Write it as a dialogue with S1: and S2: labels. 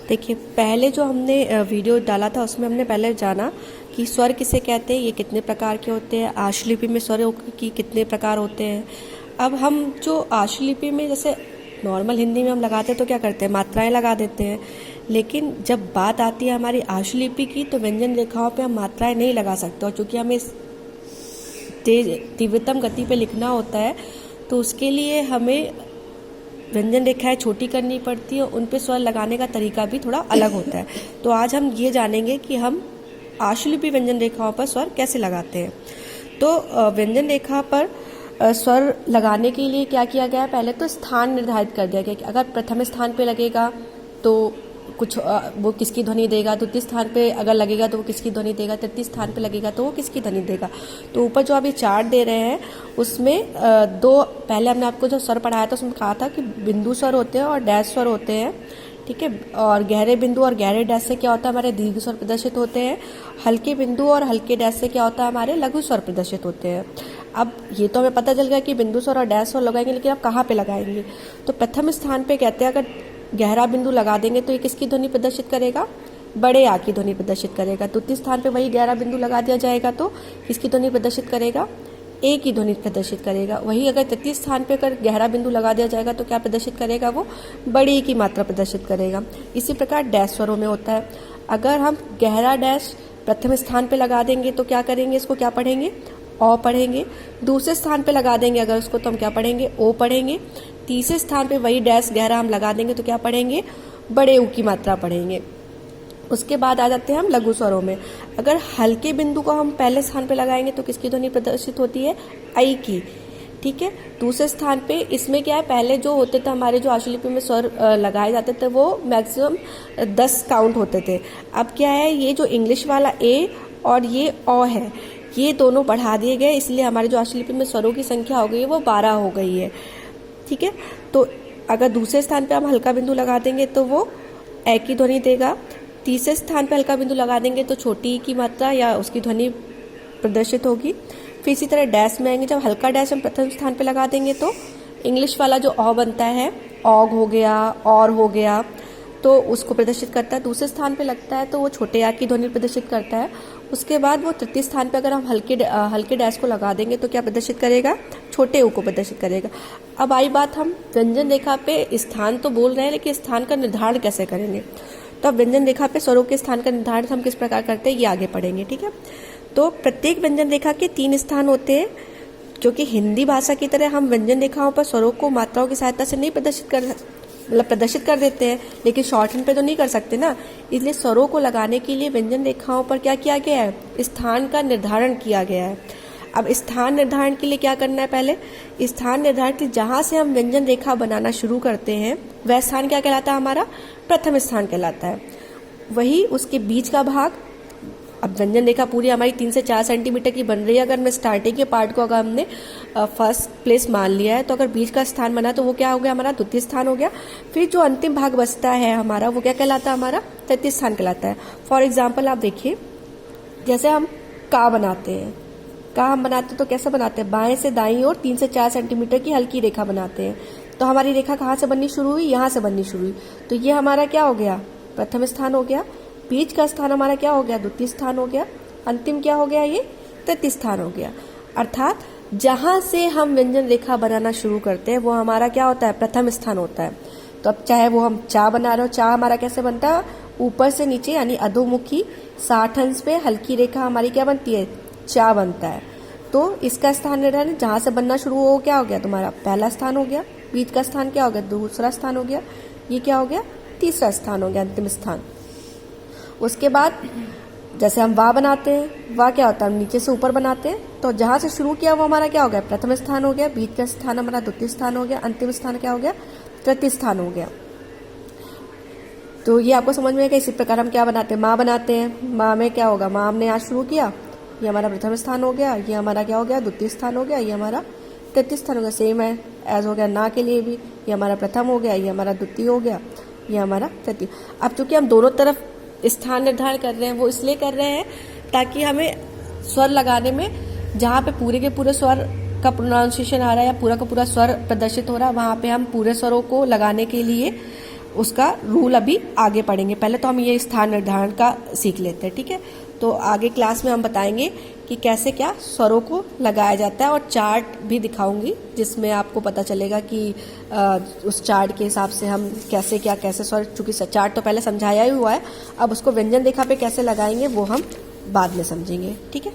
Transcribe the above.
S1: देखिए, पहले जो हमने वीडियो डाला था उसमें हमने पहले जाना कि स्वर किसे कहते हैं, ये कितने प्रकार के होते हैं, आशुलिपि में स्वरों की कितने प्रकार होते हैं। अब हम जो आशुलिपि में जैसे नॉर्मल हिंदी में हम लगाते हैं तो क्या करते हैं, मात्राएं लगा देते हैं। लेकिन जब बात आती है हमारी आशुलिपि की तो व्यंजन रेखाओं पे हम मात्राएं नहीं लगा सकते, और चूंकि हमें तेज तीव्रतम गति पे लिखना होता है तो उसके लिए हमें व्यंजन रेखाएं छोटी करनी पड़ती है, उन पे स्वर लगाने का तरीका भी थोड़ा अलग होता है। तो आज हम ये जानेंगे कि हम आशुलिपि व्यंजन रेखाओं पर स्वर कैसे लगाते हैं। तो व्यंजन रेखा पर स्वर लगाने के लिए क्या किया गया है, पहले तो स्थान निर्धारित कर दिया गया कि अगर प्रथम स्थान पे लगेगा तो कुछ वो किसकी ध्वनि देगा, द्वितीय स्थान पे अगर लगेगा तो वो किसकी ध्वनि देगा, तृतीय स्थान पे लगेगा तो वो किसकी ध्वनि देगा। तो ऊपर जो अभी चार्ट दे रहे हैं उसमें दो, पहले हमने आपको जो स्वर पढ़ाया था उसमें कहा था कि बिंदु स्वर होते हैं और डैश स्वर होते हैं, ठीक है। और गहरे बिंदु और गहरे डैश से क्या होता है, हमारे दीर्घ स्वर प्रदर्शित होते हैं। हल्के बिंदु और हल्के डैश से क्या होता है, हमारे लघु स्वर प्रदर्शित होते हैं। अब ये तो हमें पता चल गया कि बिंदु स्वर और डैश स्वर लगाएंगे, लेकिन अब कहाँ पे लगाएंगे। तो प्रथम स्थान पे कहते हैं अगर गहरा बिंदु लगा देंगे तो ये किसकी ध्वनि प्रदर्शित करेगा, बड़े आ की ध्वनि प्रदर्शित करेगा। द्वितीय स्थान पे वही गहरा बिंदु लगा दिया जाएगा तो किसकी ध्वनि प्रदर्शित करेगा, ए की ध्वनि प्रदर्शित करेगा। वही अगर तृतीय स्थान पे अगर गहरा बिंदु लगा दिया जाएगा तो क्या प्रदर्शित करेगा, वो बड़ी की मात्रा प्रदर्शित करेगा। इसी प्रकार डैश स्वरों में होता है, अगर हम गहरा डैश प्रथम स्थान पे लगा देंगे तो क्या करेंगे, इसको क्या पढ़ेंगे, ओ पढ़ेंगे। दूसरे स्थान पे लगा देंगे अगर उसको तो हम क्या पढ़ेंगे, ओ पढ़ेंगे। तीसरे स्थान पे वही डैश गहरा हम लगा देंगे तो क्या पढ़ेंगे, बड़े ऊ की मात्रा पढ़ेंगे। उसके बाद आ जाते हैं हम लघु स्वरों में। अगर हल्के बिंदु को हम पहले स्थान पे लगाएंगे तो किसकी ध्वनि प्रदर्शित होती है, आई की, ठीक है। दूसरे स्थान पे इसमें क्या है, पहले जो होते थे हमारे जो आशुलिपि में स्वर लगाए जाते थे वो मैक्सिमम 10 काउंट होते थे। अब क्या है, ये जो इंग्लिश वाला ए और ये ओ है ये दोनों बढ़ा दिए गए, इसलिए हमारे जो आशुलिपि में स्वरों की संख्या हो गई है वो 12 हो गई है, ठीक है। तो अगर दूसरे स्थान पे हम हल्का बिंदु लगा देंगे तो वो ए की ध्वनि देगा। तीसरे स्थान पे हल्का बिंदु लगा देंगे तो छोटी की मात्रा या उसकी ध्वनि प्रदर्शित होगी। फिर इसी तरह डैश में आएंगे, जब हल्का डैश हम प्रथम स्थान पे लगा देंगे तो इंग्लिश वाला जो ऑ बनता है, ऑग हो गया, और हो गया, तो उसको प्रदर्शित करता है। दूसरे स्थान पे लगता है तो वो छोटे आ की ध्वनि प्रदर्शित करता है। उसके बाद वो तृतीय स्थान पे अगर हम हल्के डैश को लगा देंगे तो क्या प्रदर्शित करेगा, छोटे ऊ को प्रदर्शित करेगा। अब आई बात, हम व्यंजन रेखा पे स्थान तो बोल रहे हैं लेकिन स्थान का निर्धारण कैसे करेंगे। तो अब व्यंजन रेखा पे स्वरों के स्थान का निर्धारण हम किस प्रकार करते हैं ये आगे पढ़ेंगे, ठीक है। तो प्रत्येक व्यंजन रेखा के 3 स्थान होते हैं, क्योंकि हिंदी भाषा की तरह हम व्यंजन रेखाओं पर स्वरों को मात्राओं की सहायता से नहीं प्रदर्शित कर देते हैं, लेकिन शॉर्ट हैंड पे तो नहीं कर सकते ना। इसलिए स्वरों को लगाने के लिए व्यंजन रेखाओं पर क्या किया गया है, स्थान का निर्धारण किया गया है। अब स्थान निर्धारण के लिए क्या करना है, पहले स्थान निर्धारण के लिए जहां से हम व्यंजन रेखा बनाना शुरू करते हैं वह स्थान क्या कहलाता है, हमारा प्रथम स्थान कहलाता है। वही उसके बीच का भाग, अब व्यंजन रेखा पूरी हमारी 3 से 4 सेंटीमीटर की बन रही है, अगर मैं स्टार्टिंग के पार्ट को अगर हमने फर्स्ट प्लेस मान लिया है तो अगर बीच का स्थान बना तो वो क्या हो गया, हमारा द्वितीय स्थान हो गया। फिर जो अंतिम भाग बचता है हमारा वो क्या कहलाता है, हमारा तृतीय स्थान कहलाता है। फॉर एग्जाम्पल आप देखिए, जैसे हम का बनाते हैं, का हम बनाते हैं तो कैसे बनाते हैं, बाएं से दाईं ओर 3 से 4 सेंटीमीटर की हल्की रेखा बनाते हैं। तो हमारी रेखा कहाँ से बननी शुरू हुई, यहाँ से बननी शुरू हुई, तो ये हमारा क्या हो गया, प्रथम स्थान हो गया। बीच का स्थान हमारा क्या हो गया, द्वितीय स्थान हो गया। अंतिम क्या हो गया, ये तृतीय स्थान हो गया। अर्थात जहां से हम व्यंजन रेखा बनाना शुरू करते हैं वो हमारा क्या होता है, प्रथम स्थान होता है। तो अब चाहे वो हम चा बना रहे हो, चा हमारा कैसे बनता है, ऊपर से नीचे यानी अधोमुखी 60 अंश पे हल्की रेखा हमारी क्या बनती है, चा बनता है। तो इसका स्थान निर्धारण जहां से बनना शुरू हो क्या हो गया, तुम्हारा पहला स्थान हो गया। बीच का स्थान क्या हो गया, दूसरा स्थान हो गया। ये क्या हो गया, तीसरा स्थान हो गया, अंतिम स्थान। उसके बाद जैसे हम वाह बनाते हैं, वाह क्या होता है, हम नीचे से ऊपर बनाते हैं, तो जहां से शुरू किया वो हमारा क्या हो गया, प्रथम स्थान हो गया। बीच का स्थान हमारा द्वितीय स्थान हो गया। अंतिम स्थान क्या हो गया, तृतीय स्थान हो गया। तो ये आपको समझ में आएगा। इसी प्रकार हम क्या बनाते हैं, माँ बनाते हैं। माँ में क्या होगा, माँ हमने आज शुरू किया, ये हमारा प्रथम स्थान हो गया। ये हमारा क्या हो गया, द्वितीय स्थान हो गया। ये हमारा तृतीय स्थान हो गया। सेम है एज हो गया ना के लिए भी, ये हमारा प्रथम हो गया, ये हमारा द्वितीय हो गया, ये हमारा तृतीय। अब चूंकि हम दोनों तरफ स्थान निर्धारण कर रहे हैं वो इसलिए कर रहे हैं ताकि हमें स्वर लगाने में जहाँ पे पूरे के पूरे स्वर का प्रोनाउंसिएशन आ रहा है या पूरा का पूरा स्वर प्रदर्शित हो रहा है वहाँ पे हम पूरे स्वरों को लगाने के लिए उसका रूल अभी आगे पढ़ेंगे। पहले तो हम ये स्थान निर्धारण का सीख लेते हैं, ठीक है। तो आगे क्लास में हम बताएंगे कि कैसे क्या स्वरों को लगाया जाता है, और चार्ट भी दिखाऊंगी जिसमें आपको पता चलेगा कि उस चार्ट के हिसाब से हम कैसे स्वर, चूंकि चार्ट तो पहले समझाया ही हुआ है, अब उसको व्यंजन रेखा पे कैसे लगाएंगे वो हम बाद में समझेंगे, ठीक है।